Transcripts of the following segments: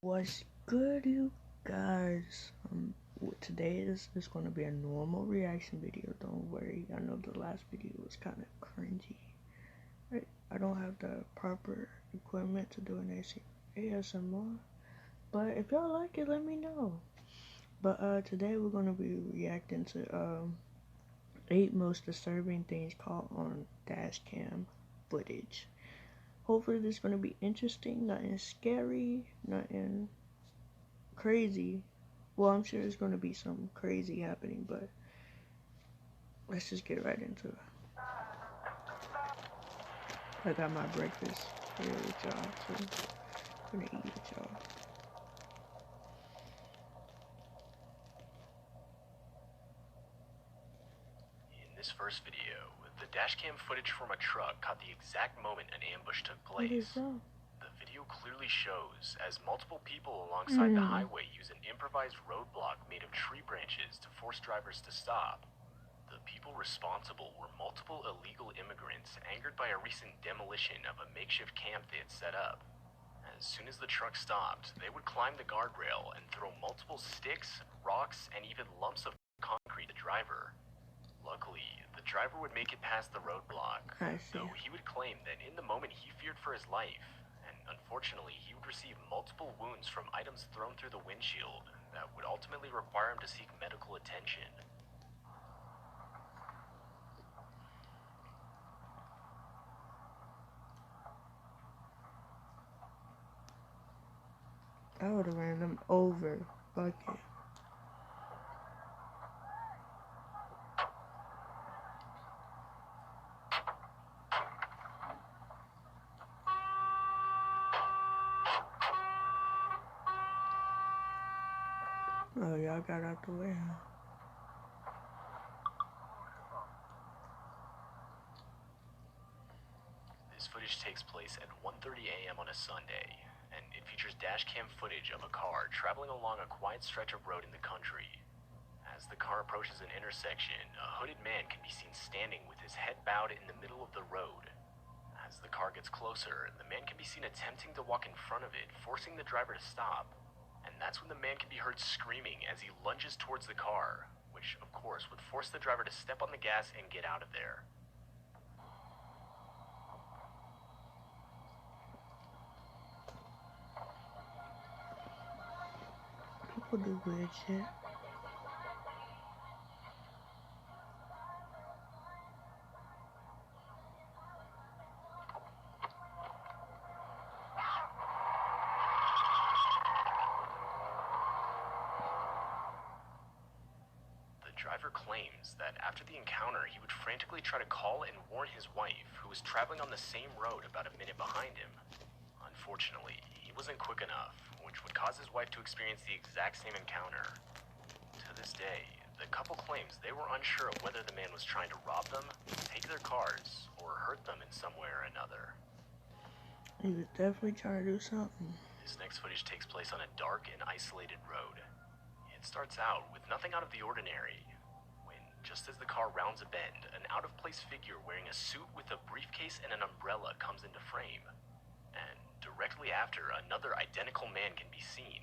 What's good, you guys? Today is going to be a normal reaction video. Don't worry. I know the last video was kind of cringy. I don't have the proper equipment to do an ASMR, but if y'all like it, let me know. But today we're going to be reacting to 8 most disturbing things caught on dashcam footage. Hopefully this is going to be interesting, nothing scary, nothing crazy. Well, I'm sure there's going to be some crazy happening, but let's just get right into it. I got my breakfast here with y'all, so I'm gonna eat with y'all. In this first video, the dashcam footage from a truck caught the exact moment an ambush took place. The video clearly shows as multiple people alongside the highway use an improvised roadblock made of tree branches to force drivers to stop. The people responsible were multiple illegal immigrants angered by a recent demolition of a makeshift camp they had set up. As soon as the truck stopped, they would climb the guardrail and throw multiple sticks, rocks, and even lumps of concrete at the driver. Luckily, the driver would make it past the roadblock, though he would claim that in the moment he feared for his life, and unfortunately he would receive multiple wounds from items thrown through the windshield that would ultimately require him to seek medical attention. I would have ran them over. Fuck it. Oh, y'all got out the way, huh? This footage takes place at 1:30 a.m. on a Sunday, and it features dashcam footage of a car traveling along a quiet stretch of road in the country. As the car approaches an intersection, a hooded man can be seen standing with his head bowed in the middle of the road. As the car gets closer, the man can be seen attempting to walk in front of it, forcing the driver to stop. And that's when the man can be heard screaming as he lunges towards the car, which of course would force the driver to step on the gas and get out of there. People do weird shit. The driver claims that after the encounter, he would frantically try to call and warn his wife, who was traveling on the same road about a minute behind him. Unfortunately, he wasn't quick enough, which would cause his wife to experience the exact same encounter. To this day, the couple claims they were unsure of whether the man was trying to rob them, take their cars, or hurt them in some way or another. He was definitely trying to do something. This next footage takes place on a dark and isolated road. It starts out with nothing out of the ordinary, when, just as the car rounds a bend, an out-of-place figure wearing a suit with a briefcase and an umbrella comes into frame. And directly after, another identical man can be seen.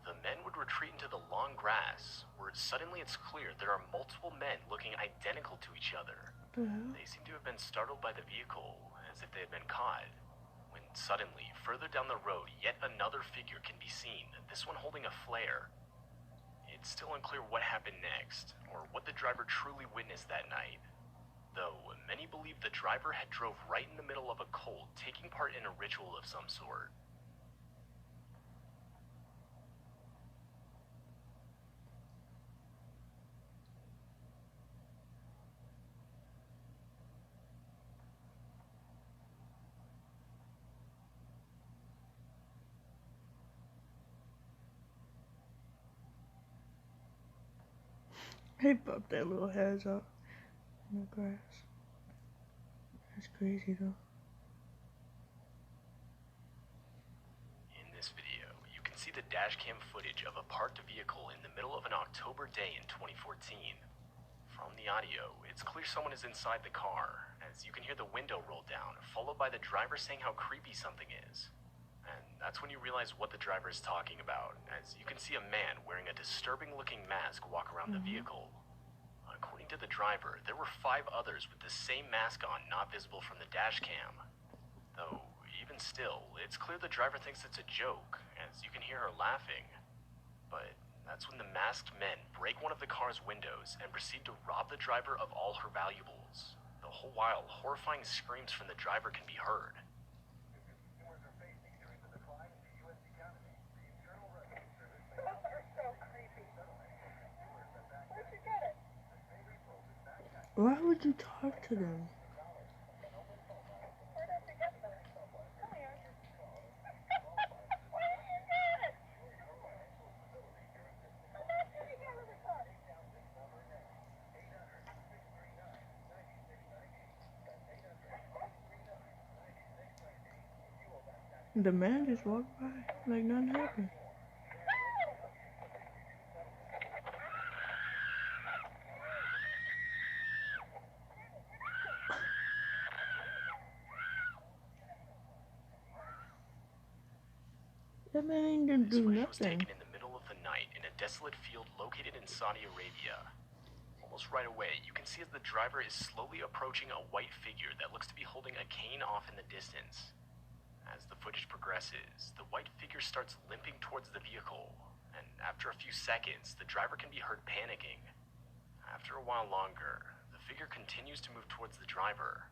The men would retreat into the long grass, where suddenly it's clear there are multiple men looking identical to each other. They seem to have been startled by the vehicle, as if they had been caught. When suddenly, further down the road, yet another figure can be seen, this one holding a flare. It's still unclear what happened next, or what the driver truly witnessed that night. Though, many believe the driver had drove right in the middle of a cult, taking part in a ritual of some sort. They popped their little heads up in the grass. That's crazy though. In this video, you can see the dashcam footage of a parked vehicle in the middle of an October day in 2014. From the audio, it's clear someone is inside the car, as you can hear the window roll down, followed by the driver saying how creepy something is. And that's when you realize what the driver is talking about, as you can see a man wearing a disturbing-looking mask walk around the vehicle. According to the driver, there were 5 others with the same mask on, not visible from the dash cam. Though, even still, it's clear the driver thinks it's a joke, as you can hear her laughing. But that's when the masked men break one of the car's windows and proceed to rob the driver of all her valuables. The whole while, horrifying screams from the driver can be heard. Why would you talk to them? The man just walked by like nothing happened. That man ain't gonna This do footage was nothing. taken in the middle of the night in a desolate field located in Saudi Arabia. Almost right away, you can see as the driver is slowly approaching a white figure that looks to be holding a cane off in the distance. As the footage progresses, the white figure starts limping towards the vehicle, and after a few seconds, the driver can be heard panicking. After a while longer, the figure continues to move towards the driver,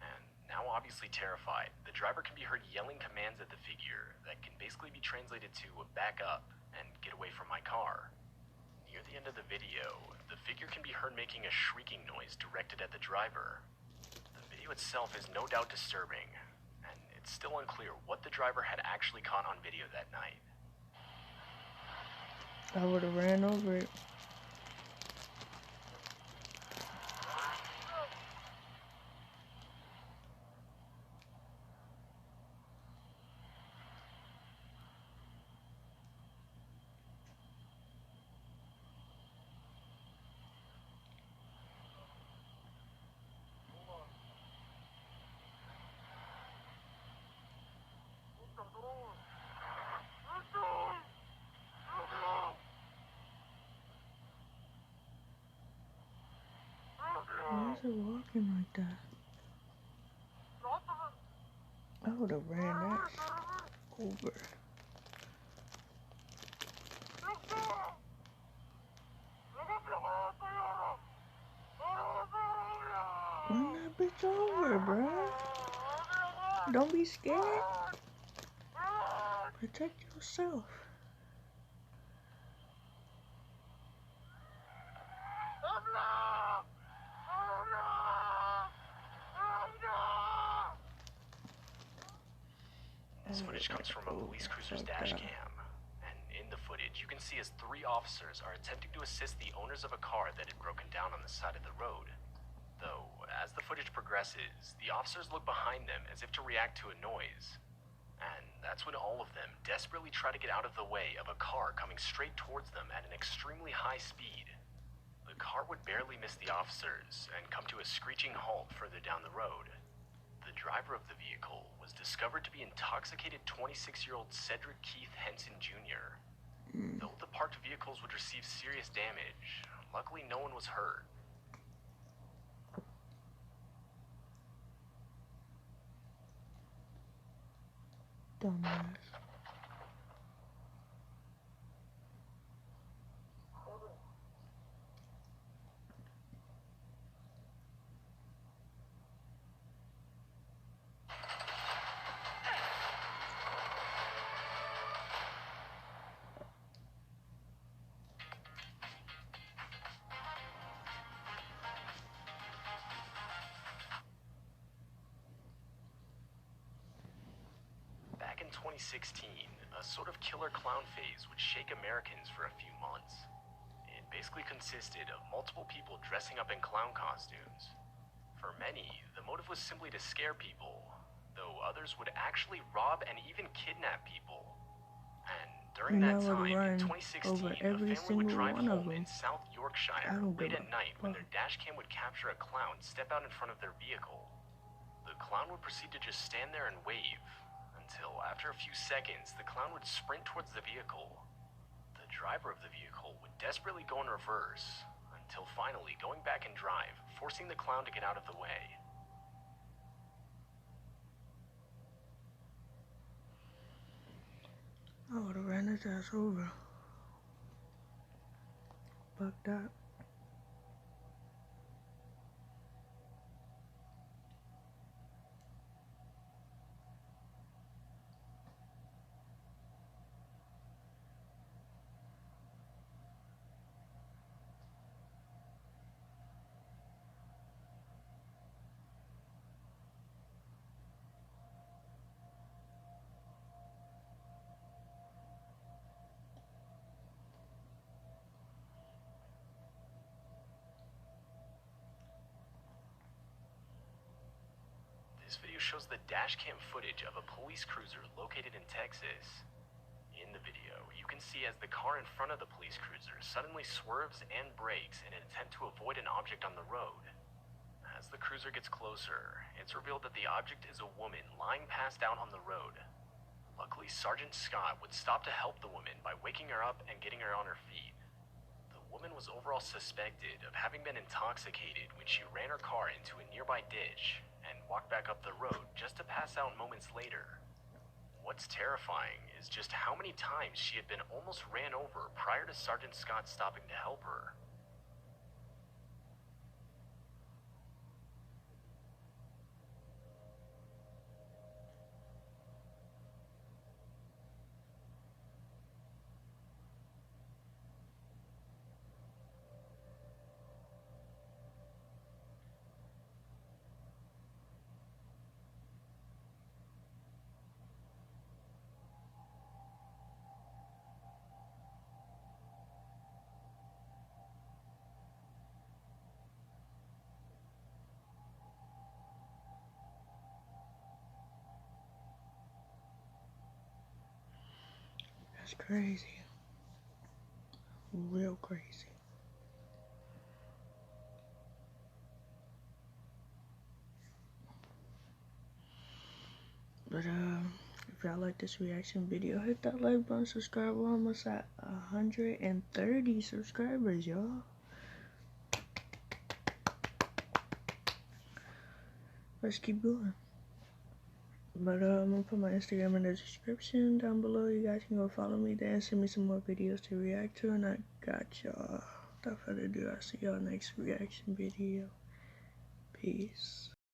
and now obviously terrified, the driver can be heard yelling commands at the figure that can basically be translated to back up and get away from my car. Near the end of the video, the figure can be heard making a shrieking noise directed at the driver. The video itself is no doubt disturbing, and it's still unclear what the driver had actually caught on video that night. I would have ran over it. Why is it walking like that? I would have ran that over. Run that bitch over, bruh. Don't be scared. Protect yourself. This footage comes from a police cruiser's dash cam, and in the footage you can see as 3 officers are attempting to assist the owners of a car that had broken down on the side of the road. Though, as the footage progresses, the officers look behind them as if to react to a noise. And that's when all of them desperately try to get out of the way of a car coming straight towards them at an extremely high speed. The car would barely miss the officers and come to a screeching halt further down the road. The driver of the vehicle was discovered to be intoxicated 26-year-old Cedric Keith Henson Jr. Though the parked vehicles would receive serious damage, luckily no one was hurt. Dumbass. Back in 2016, a sort of killer clown phase would shake Americans for a few months. It basically consisted of multiple people dressing up in clown costumes. For many, the motive was simply to scare people, though others would actually rob and even kidnap people. And during that time, in 2016, a family would drive home in South Yorkshire late at night when their dashcam would capture a clown step out in front of their vehicle. The clown would proceed to just stand there and wave, until, after a few seconds, the clown would sprint towards the vehicle. The driver of the vehicle would desperately go in reverse, until finally going back and drive, forcing the clown to get out of the way. I would have ran his ass over. Fuck that. This video shows the dashcam footage of a police cruiser located in Texas. In the video, you can see as the car in front of the police cruiser suddenly swerves and brakes in an attempt to avoid an object on the road. As the cruiser gets closer, it's revealed that the object is a woman lying passed out on the road. Luckily, Sergeant Scott would stop to help the woman by waking her up and getting her on her feet. The woman was overall suspected of having been intoxicated when she ran her car into a nearby ditch and walked back up the road just to pass out moments later. What's terrifying is just how many times she had been almost ran over prior to Sergeant Scott stopping to help her. That's crazy. Real crazy. But if y'all like this reaction video, hit that like button, subscribe. We're almost at 130 subscribers, y'all. Let's keep going. But I'm gonna put my Instagram in the description down below. You guys can go follow me there and send me some more videos to react to. And I got y'all. Without further ado, I'll see y'all next reaction video. Peace.